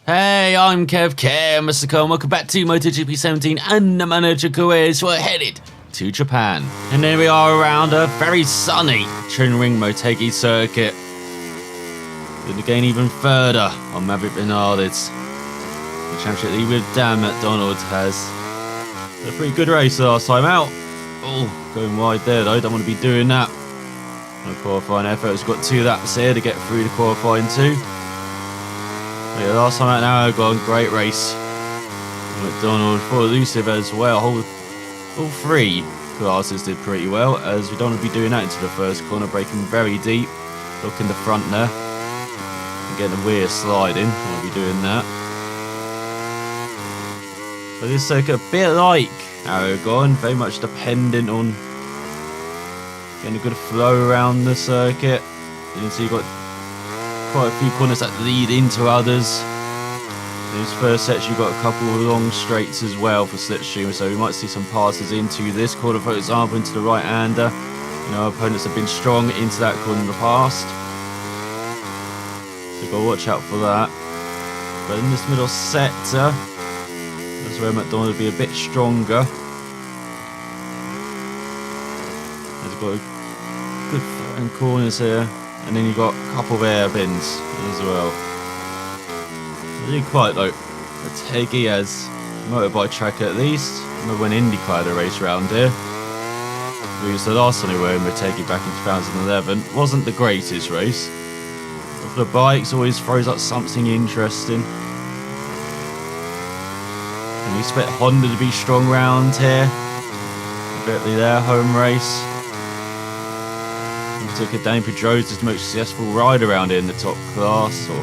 Hey, I'm ElusiveKev, Mr. Cole, and welcome back to MotoGP 17 and the manager quiz. We're headed to Japan. And here we are around a very sunny Twin Ring Motegi circuit. Going to gain even further on Maverick Vinales. The championship lead with MacDonald has a pretty good race last time out. Oh, going wide there though, don't want to be doing that. No qualifying effort, has got 2 laps here to get through to qualifying 2. Yeah, last time out now, gone great race. MacDonald for Elusive as well. All 3 classes did pretty well, as we don't want to be doing that into the first corner, braking very deep. Look in the front there. And getting the rear sliding. Don't want to be doing that. But this circuit, a bit like Aragon, very much dependent on getting a good flow around the circuit. You can see you've got quite a few corners that lead into others. In this first section you've got a couple of long straights as well for slipstream, so we might see some passes into this corner, for example, into the right-hander. You know, opponents have been strong into that corner in the past, so you've got to watch out for that. But in this middle sector, that's where MacDonald will be a bit stronger. He's got a good flying corners here. And then you've got a couple of hairpins as well. I didn't quite like Motegi as motorbike track at least. I remember when IndyCar had a race around here. We used the last time we were in Motegi back in 2011. Wasn't the greatest race. But for the bikes, always throws up something interesting. And we expect Honda to be strong round here. Definitely their home race. Danny Pedrosa is the most successful rider around here in the top class, or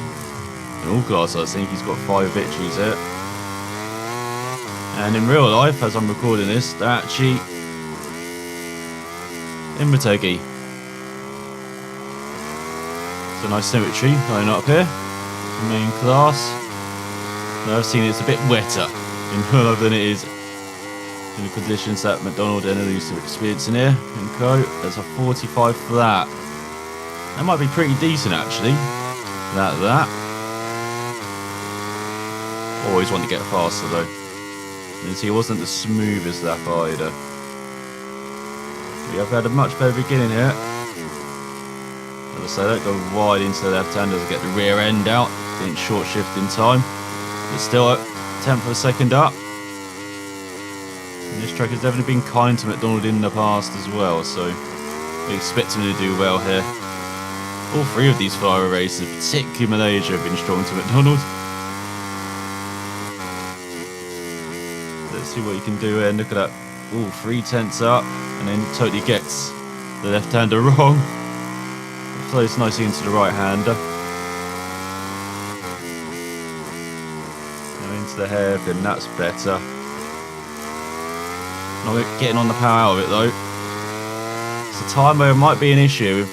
in all classes. I think he's got 5 victories here. And in real life, as I'm recording this, they're actually in Motegi. It's a nice symmetry going up here. The main class. Now I've seen it's a bit wetter in real life than it is in the conditions that MacDonald and Elusive are experiencing here in Co. There's a 45 flat. That might be pretty decent actually. That. Always want to get faster though. You see, it wasn't the smoothest lap either. We have had a much better beginning here. As I say, don't go wide into the left hand, doesn't get the rear end out. Didn't short shift in time. But still a 10th of a second up. This track has definitely been kind to MacDonald in the past as well, so we expect him to do well here. All 3 of these flyer races, particularly Malaysia, have been strong to MacDonald. Let's see what he can do here. Look at that. All 3 tenths up, and then totally gets the left-hander wrong. It flows nicely into the right-hander. Now into the hairpin, that's better. Not getting on the power out of it though. It's a time where it might be an issue with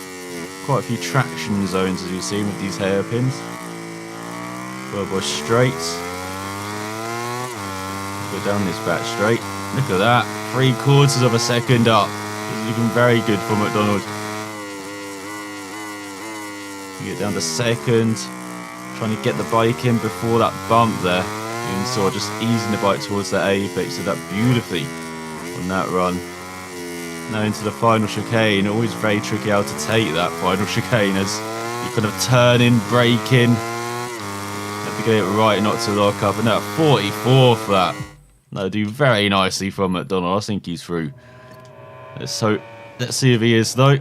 quite a few traction zones, as you've seen with these hairpins. 12 straights. Go down this back straight. Look at that, 3/4 of a second up. This is looking very good for MacDonald. You get down to second, trying to get the bike in before that bump there. And so just easing the bike towards that apex, did that beautifully on that run. Now into the final chicane. Always very tricky how to take that final chicane, as you kind of turn in, brake in. You have to get it right not to lock up. And that 44 flat. That'll do very nicely from MacDonald. I think he's through. Let's see if he is though.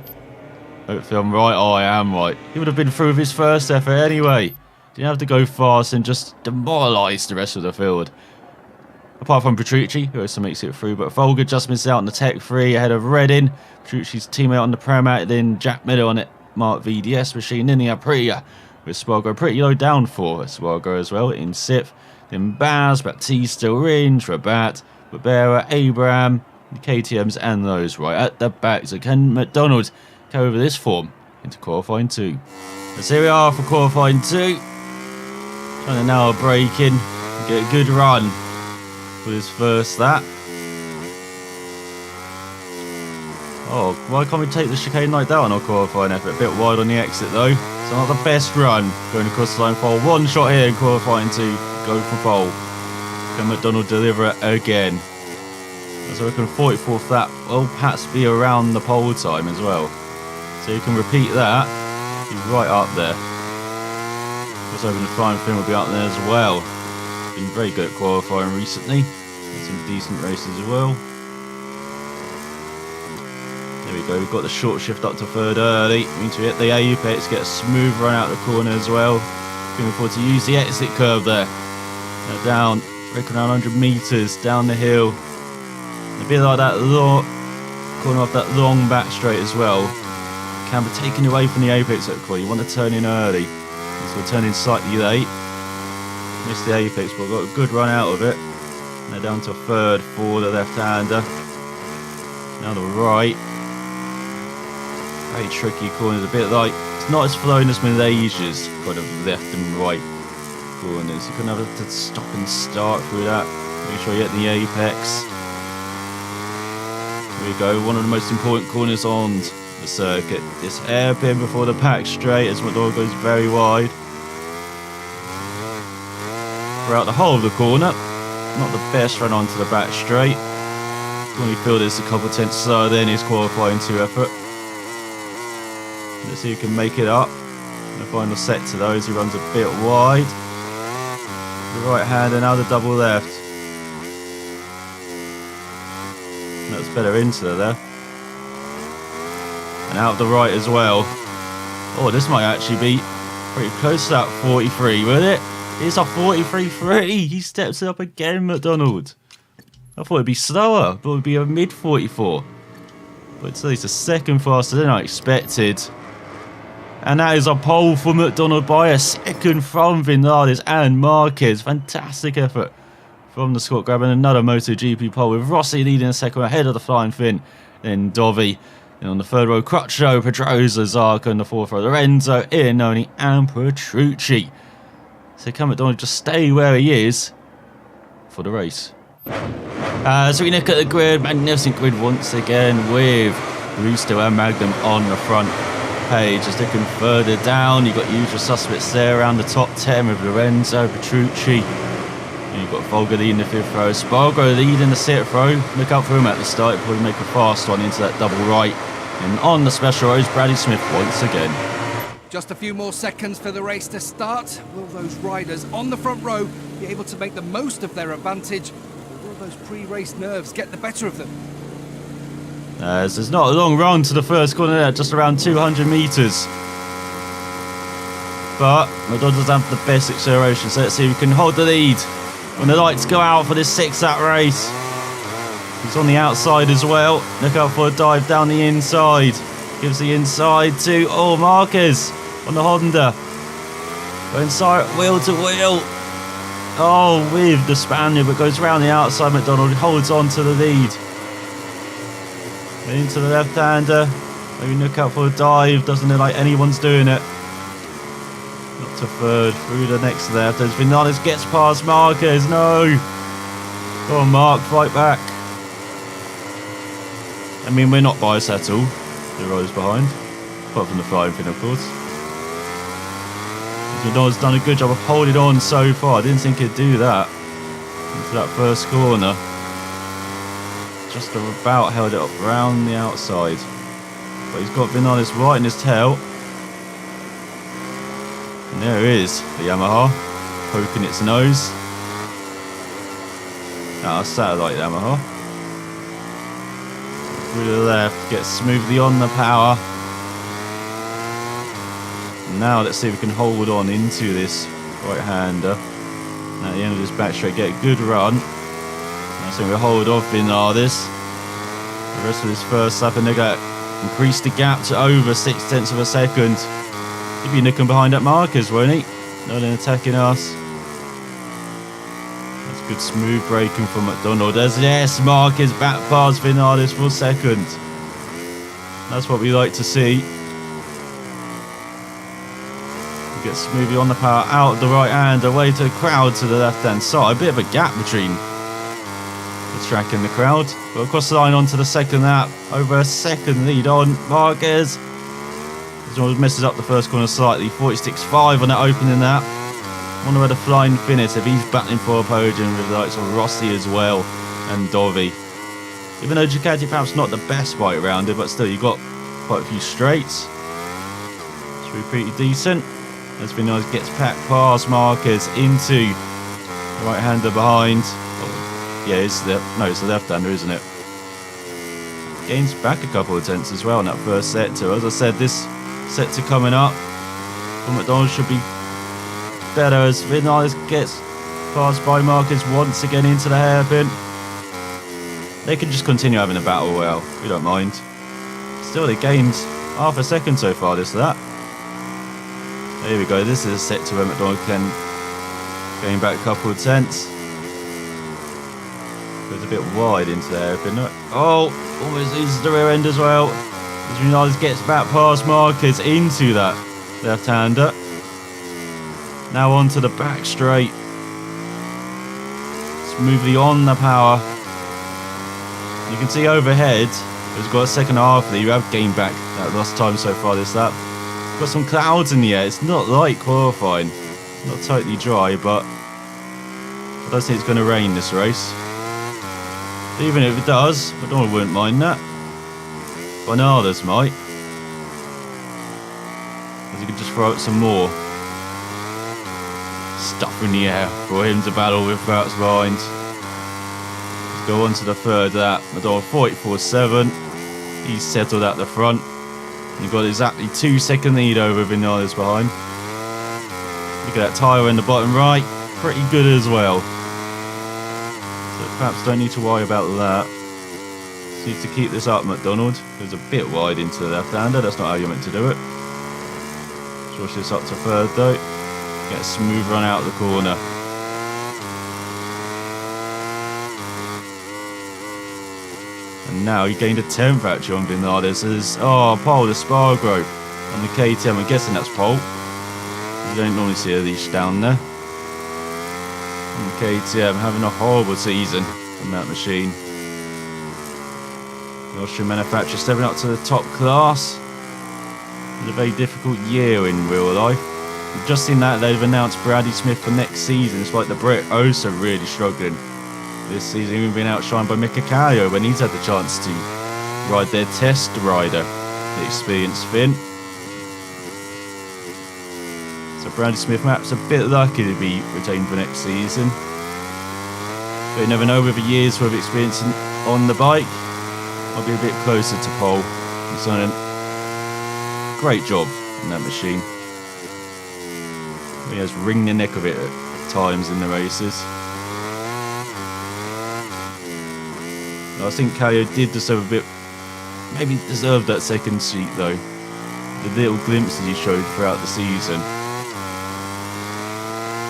Hopefully I'm right. Oh, I am right. He would have been through with his first effort anyway. Didn't have to go fast and just demoralise the rest of the field. Apart from Petrucci, who also makes it through, but Folger just missed out on the Tech 3 ahead of Redding. Petrucci's teammate on the Pramac, then Jack Miller on it, Mark VDS machine, then the Aprilia with Spargo pretty low down for Spargo as well in 6th. Then Baz, Baptiste, Range, Rabat, Barbera, Abraham, the KTMs and those right at the back. So can MacDonald go over this form into qualifying 2? So here we are for qualifying 2. Trying to now break in and get a good run for his first lap. Oh, why can't we take the chicane like that on our qualifying effort? A bit wide on the exit though. So not the best run going across the line for one shot here in qualifying to go for pole. Can MacDonald deliver it again? So I reckon 44th lap will perhaps be around the pole time as well. So you can repeat that. He's right up there. Just hoping the flying fin will be up there as well. Been very good at qualifying recently. Had some decent races as well. There we go, we've got the short shift up to third early. Means we hit the apex, get a smooth run out the corner as well. Looking forward to use the exit curve there. Now down, reckon around 100 metres down the hill. A bit like that long corner off that long back straight as well. Can be taken away from the apex at the corner. You want to turn in early. So we're turning slightly late. Missed the apex, but got a good run out of it. Now down to third for the left-hander. Now the right. Very tricky corners, a bit like, it's not as flowing as Malaysia's kind of left and right corners. You're going to have to stop and start through that. Make sure you hit the apex. Here we go, one of the most important corners on the circuit. This hairpin before the pack straight as MacDonald goes very wide. Throughout the whole of the corner, not the best run onto the back straight. Only feel this a couple tenths slower than his qualifying 2 effort. Let's see who can make it up. The final set to those, he runs a bit wide. The right hand and now the double left. That's better into the left. And out the right as well. Oh, this might actually be pretty close to that 43, wouldn't it? It's a 43.3. He steps it up again, MacDonald. I thought it'd be slower. I thought it'd be a mid 44. But it's at least a second faster than I expected. And that is a pole for MacDonald by a second from Vinales and Marquez. Fantastic effort from the squad, grabbing another MotoGP pole with Rossi leading the second ahead of the flying fin. Then Dovi. And on the third row, Crutchlow, Pedrosa, Zarco, and the fourth row, Lorenzo, Iannone, and Petrucci. So can MacDonald just stay where he is for the race? So we look at the grid, magnificent grid once again with Rusto and Magnum on the front page. Just looking further down, you've got usual suspects there around the top 10 with Lorenzo, Petrucci. And you've got Volga leading the 5th row, Spargo leading the 6th row. Look out for him at the start, he'll probably make a fast one into that double right. And on the special rows, Bradley Smith once again. Just a few more seconds for the race to start. Will those riders on the front row be able to make the most of their advantage? Or will those pre-race nerves get the better of them? As there's not a long run to the first corner there, just around 200 metres. But MacDonald doesn't have the best acceleration, so let's see if we can hold the lead when the lights go out for this 6-lap race. He's on the outside as well. Look out for a dive down the inside. Gives the inside to, Marquez on the Honda. Going inside, wheel to wheel. Oh, with the Spaniard, but goes round the outside. MacDonald holds on to the lead. Into the left-hander. Maybe look out for a dive. Doesn't look like anyone's doing it. Up to third, through the next left. As Vinales gets past Marquez. No. Go on, Mark, fight back. I mean, we're not biased at all. The rows behind, apart from the flying fin, of course. Vinales done a good job of holding on so far. I didn't think he'd do that into that first corner. Just about held it up around the outside, but he's got Vinales right in his tail. And there it is, the Yamaha poking its nose. That's a satellite Yamaha. Through the left, gets smoothly on the power. Now let's see if we can hold on into this right-hander. At the end of this back straight, get a good run. So we hold off Vinales. The rest of this first lap, and they're going to increase the gap to over 0.6 of a second. He'll be nicking behind that Marquez, won't he? Not in attacking us. That's good smooth braking from MacDonald. As yes, Marquez back past Vinales for second. That's what we like to see. He gets smoothly on the power, out the right hand, away to the crowd to the left hand side. A bit of a gap between the track and the crowd. But across the line onto the second lap, over a second lead on Marquez. Just messes up the first corner slightly. 46.5 on that opening lap. Wonder where the flying finish if he's battling for a podium with the likes of Rossi as well and Dovi. Even though Ducati perhaps not the best bike rounder, but still you got quite a few straights. Should be pretty decent. As Vinales gets past Marquez into the right-hander behind. Oh, yeah, it's the left-hander, isn't it? Gains back a couple of tenths as well in that first sector. As I said, this sector coming up for MacDonald should be better as Vinales gets passed by Marquez once again into the hairpin. They can just continue having a battle well. We don't mind. Still, they gained half a second so far, this lap. There we go. This is a sector where MacDonald can gain back a couple of tenths. Goes a bit wide into the hairpin. Oh, almost loses the rear end as well. As Vinales gets back past Marquez into that left-hander. Now onto the back straight. Smoothly on the power. You can see overhead, it's got a second half there. You have gained back that last time so far this lap. Got some clouds in the air. It's not like qualifying. Not totally dry, but I don't think it's going to rain this race. Even if it does, MacDonald wouldn't mind that. Vinales might. As you can just throw out some more stuff in the air for him to battle with perhaps behind. Let's go on to the third lap. MacDonald 44.7. He's settled at the front. He got exactly 2 second lead over Vinales behind. Look at that tyre in the bottom right. Pretty good as well. So perhaps don't need to worry about that. Just need to keep this up, MacDonald. Goes a bit wide into the left-hander. That's not how you're meant to do it. Push this up to third though. Get a smooth run out of the corner. And now he gained a 10th actually on Vinales. As pole, the Spargo on the KTM. I'm guessing that's pole. You don't normally see a leash down there. On the KTM, having a horrible season on that machine. The Austrian manufacturer stepping up to the top class. It's a very difficult year in real life. We've just seen that they've announced Bradley Smith for next season. It's like the Brit also really struggling this season, even being outshined by Mika Kallio when he's had the chance to ride their test rider, the experienced Finn. So Bradley Smith perhaps a bit lucky to be retained for next season. But you never know, with a year's worth of experience on the bike, I'll be a bit closer to pole. He's done a great job in that machine. He has wringed the neck of it at times in the races. I think Kallio did deserve a bit, maybe deserved that second seat though. The little glimpses he showed throughout the season.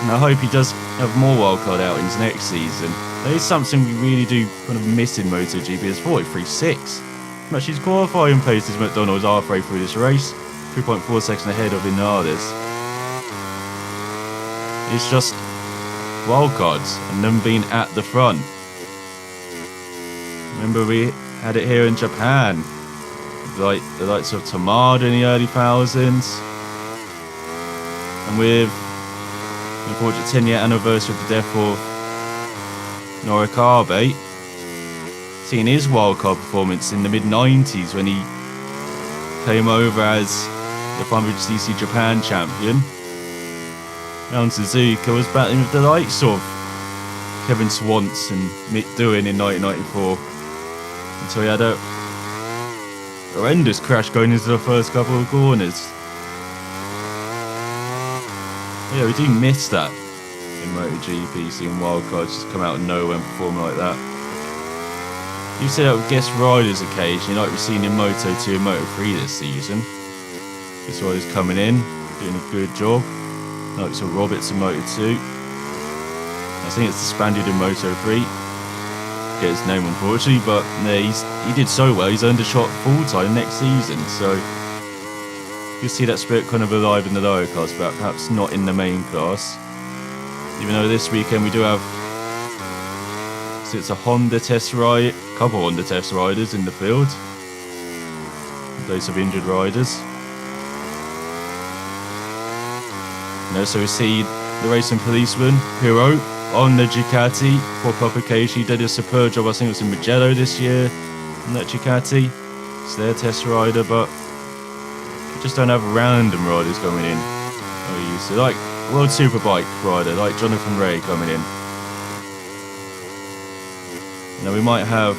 And I hope he does have more wildcard outings next season. That is something we really do kind of miss in MotoGP. It's 43.6. Much his qualifying pace is MacDonald's halfway through this race. 3.4 seconds ahead of Vinales. It's just wildcards and them being at the front. Remember we had it here in Japan. Like the likes of Tamada in the early thousands. And with the unfortunate 10-year anniversary of the death of Norikabe, seeing his wildcard performance in the mid-90s when he came over as the 500cc Japan champion. Round Suzuka was battling with the likes of Kevin Swantz and Mick Doohan in 1994 until he had a horrendous crash going into the first couple of corners. Yeah, we do miss that in MotoGP, seeing wildcards just come out of nowhere and perform like that. You see that with guest riders occasionally, like we've seen in Moto2 and Moto3 this season. Guest riders coming in, doing a good job. Like so Roberts in Moto2. I think it's the Spaniard in Moto3. Get his name unfortunately, but yeah, he did so well. He's earned a shot full time next season, so you'll see that spirit kind of alive in the lower class, but perhaps not in the main class. Even though this weekend we do have, so it's a Honda test ride, couple Honda test riders in the field. Those of injured riders. So we see the racing policeman, Hiro, on the Ducati for publication. He did a superb job, I think it was in Mugello this year, on that Ducati. It's their test rider, but you just don't have random riders coming in. Oh, you see, like World Superbike rider, like Jonathan Ray coming in. Now we might have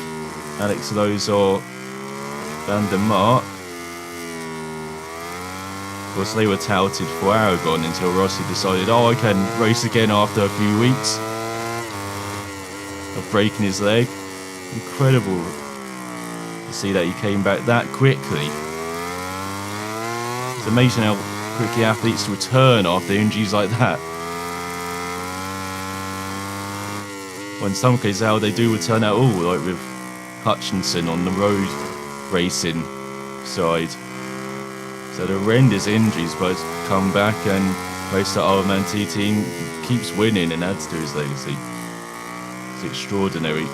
Alex Lowe's or Van der Mark. Of course, they were touted for Aragon until Rossi decided, oh, I can race again after a few weeks of breaking his leg. Incredible to see that he came back that quickly. It's amazing how quickly athletes return after injuries like that. Well, in some cases, how they do return at all, like with Hutchinson on the road racing side. So the horrendous injuries, but come back and race the RMT team, keeps winning and adds to his legacy. It's extraordinary.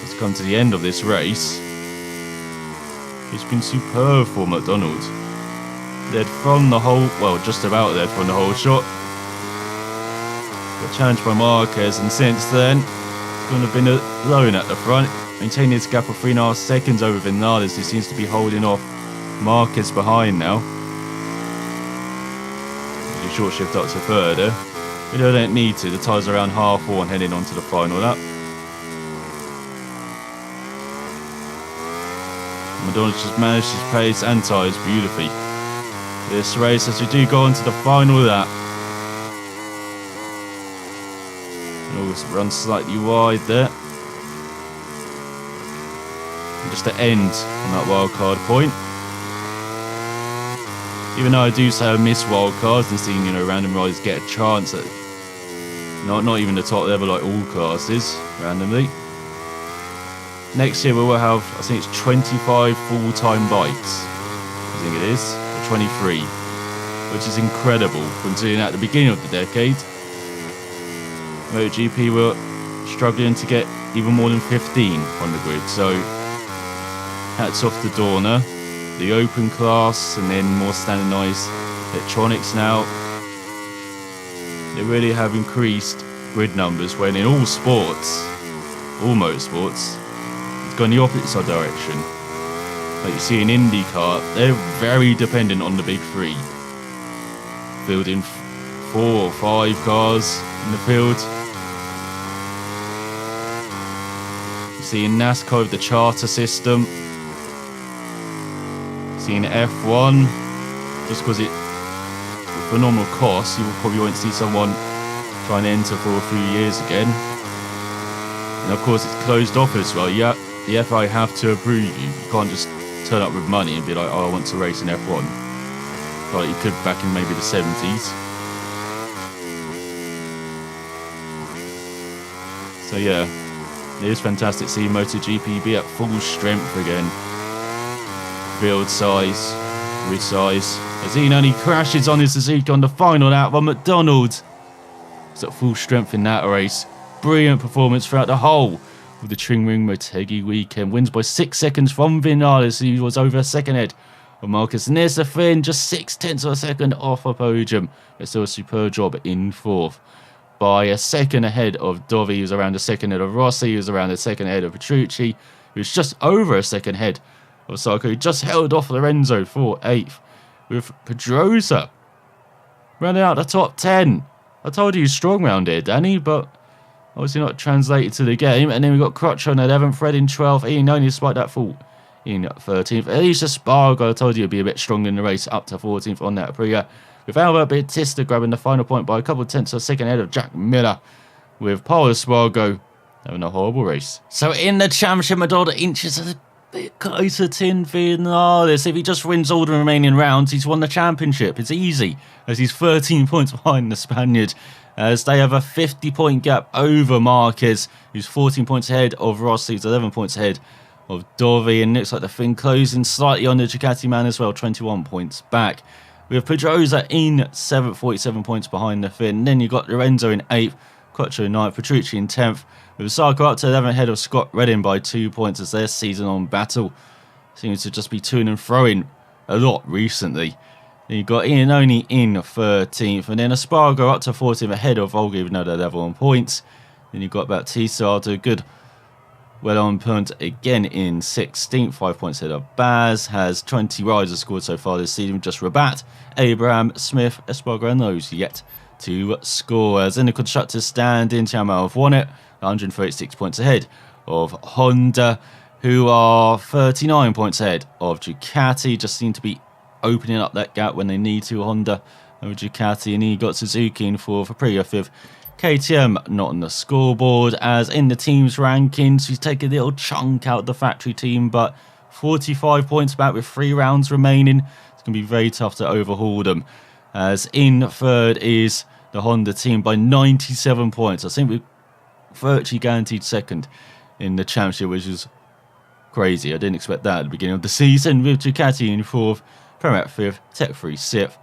Let's come to the end of this race. It's been superb for MacDonald. They'd from the whole, well, just about there from the whole shot. Got challenged by Marquez, and since then, it's going to have been alone at the front, maintaining his gap of 3.5 seconds over Vinales, who seems to be holding off Marquez behind now. You short shift up to third. We don't need to. The tyres are around half one heading on to the final lap. MacDonald just managed his pace and tyres beautifully. This race, as we do go on to the final lap. And always run slightly wide there. And just to end on that wildcard point. Even though I do say I miss wildcards and seeing, random riders get a chance at not even the top level like all classes, randomly. Next year we will have, I think it's 25 full-time bikes. I think it is. 23, which is incredible considering at the beginning of the decade MotoGP were struggling to get even more than 15 on the grid. So hats off to Dorna, the open class, and then more standardised electronics now. They really have increased grid numbers when in all sports, all motorsports, it's gone the opposite direction. Like you see in IndyCar, they're very dependent on the big three. Fielding 4 or 5 cars in the field. You see in NASCAR with the charter system. You see in F1, just because it's a phenomenal cost, you probably won't see someone trying to enter for a few years again. And of course it's closed off as well. Yeah, the FI have to approve you. You can't just turn up with money and be like, oh, I want to race in F1. Like you could back in maybe the 70s. So yeah, it is fantastic to see MotoGP be at full strength again. Field size, grid size. As he only crashes on his Suzuki on the final lap, but MacDonald is at full strength in that race. Brilliant performance throughout the whole of the Twin Ring Motegi weekend. Wins by 6 seconds from Vinales, who was over a second ahead of Marcus. And there's the Finn, just 0.6 of a second off a podium. But still a superb job in fourth. By a second ahead of Dovi, he was around a second ahead of Rossi, he was around a second ahead of Petrucci, who was just over a second ahead of Sarko, who just held off Lorenzo for 8th. With Pedrosa running out the top 10. I told you he's strong round here, Danny, but obviously not translated to the game. And then we got Crutcher on 11th, Fred in 12th, Ian only despite that fault in 13th. Elisa Spargo, I told you he'd be a bit stronger in the race, up to 14th on that Aprilia. With Albert Bautista grabbing the final point by a couple of tenths of a second ahead of Jack Miller. With Paul Spargo having a horrible race. So in the championship, MacDonald inches a bit closer to Vinales. If he just wins all the remaining rounds, he's won the championship. It's easy, as he's 13 points behind the Spaniard. As they have a 50-point gap over Marquez, who's 14 points ahead of Rossi, who's 11 points ahead of Dovi. And looks like the thing closing slightly on the Ducati man as well, 21 points back. We have Pedrosa in 7th, 47 points behind the Finn. Then you've got Lorenzo in 8th, Quattro in 9th, Petrucci in 10th. With Sarko up to 11th ahead of Scott Redding by 2 points as their season-on battle seems to just be to and froing a lot recently. Then you got Ian only in 13th, and then Espargaro up to 14th ahead of Volga, even though they're level on points. Then you got Baptista after a good well on point again in 16th, 5 points ahead of Baz. Has 20 riders scored so far this season, just Rabat, Abraham, Smith, Espargaro, and those yet to score. As in the constructors standing, Chamal have won it, 136 points ahead of Honda, who are 39 points ahead of Ducati. Just seem to be opening up that gap when they need to, Honda over Ducati. And he got Suzuki in 4th, Aprilia 5th, KTM not on the scoreboard. As in the team's rankings, he's taken a little chunk out of the factory team, but 45 points back with 3 rounds remaining. It's going to be very tough to overhaul them. As in 3rd is the Honda team by 97 points. I think we're virtually guaranteed 2nd in the championship, which is crazy. I didn't expect that at the beginning of the season, with Ducati in 4th, Pramac 5th, Tech 3 6th,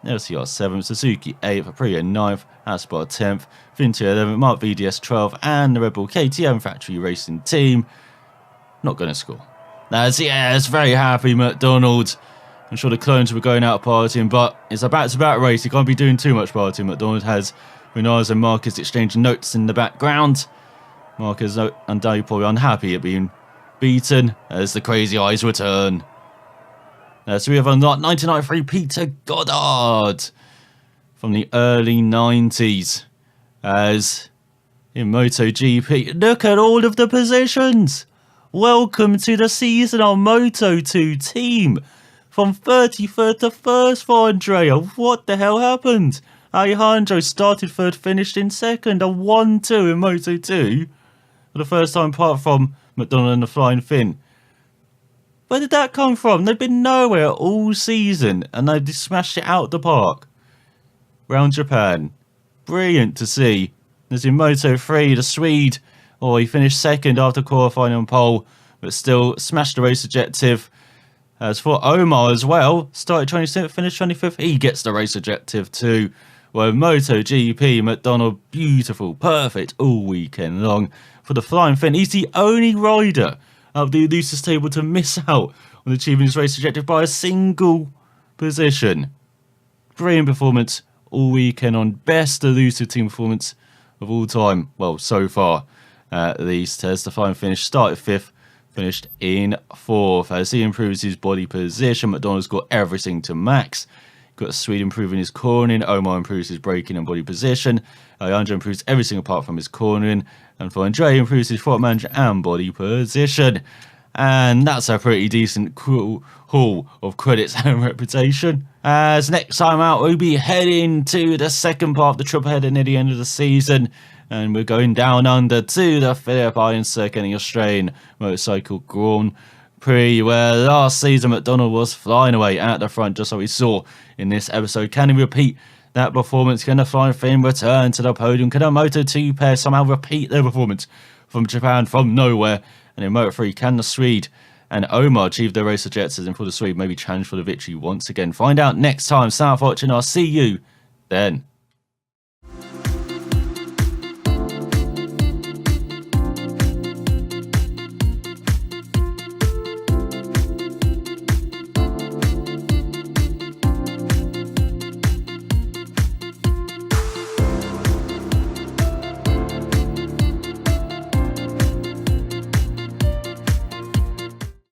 LCR 7th, Suzuki 8th, Aprilia 9th, Aspar 10th, Vinti 11th, Mark VDS 12th, and the Red Bull KTM factory racing team not going to score. It's very happy MacDonald. I'm sure the clones were going out partying, but it's a back-to-back race. You can't be doing too much partying. MacDonald has Vinales and Marcus exchanging notes in the background. Marcus undoubtedly probably unhappy at being beaten as the crazy eyes return. So we have unlocked 1993 Peter Goddard from the early 90s. As in MotoGP, look at all of the positions. Welcome to the season on Moto2 team. From 33rd to 1st for Andrea. What the hell happened? Alejandro started 3rd, finished in 2nd, and 1-2 in Moto2. For the first time apart from MacDonald and the Flying Finn. Where did that come from? They've been nowhere all season, and they've just smashed it out the park. Round Japan. Brilliant to see. As in Moto3, the Swede, he finished 2nd after qualifying on pole, but still smashed the race objective. As for Omar as well, started 27th, finished 25th. He gets the race objective too. Well, MotoGP, MacDonald, beautiful, perfect all weekend long. For the Flying Finn, he's the only rider of the Elusive table to miss out on achieving his race objective by a single position. Brilliant performance all weekend on. Best Elusive team performance of all time. Well, so far at least. As the Flying finish, started 5th, finished in 4th. As he improves his body position, MacDonald's got everything to max. Got Swede improving his cornering, Omar improves his braking and body position, Alejandro improves everything apart from his cornering, and for Andre improves his front management and body position. And that's a pretty decent haul of credits and reputation. As next time out, we'll be heading to the second part of the triple header near the end of the season. And we're going down under to the Philippine Circuit and the Australian Motorcycle Grand Prix, where last season MacDonald was flying away at the front, just like we saw in this episode. Can he repeat that performance? Can the Flying Finn return to the podium? Can a Moto2 pair somehow repeat their performance from Japan from nowhere? And in Moto3, can the Swede and Omar achieve their race objectives, and for the Swede maybe challenge for the victory once again? Find out next time. South watching. I'll see you then.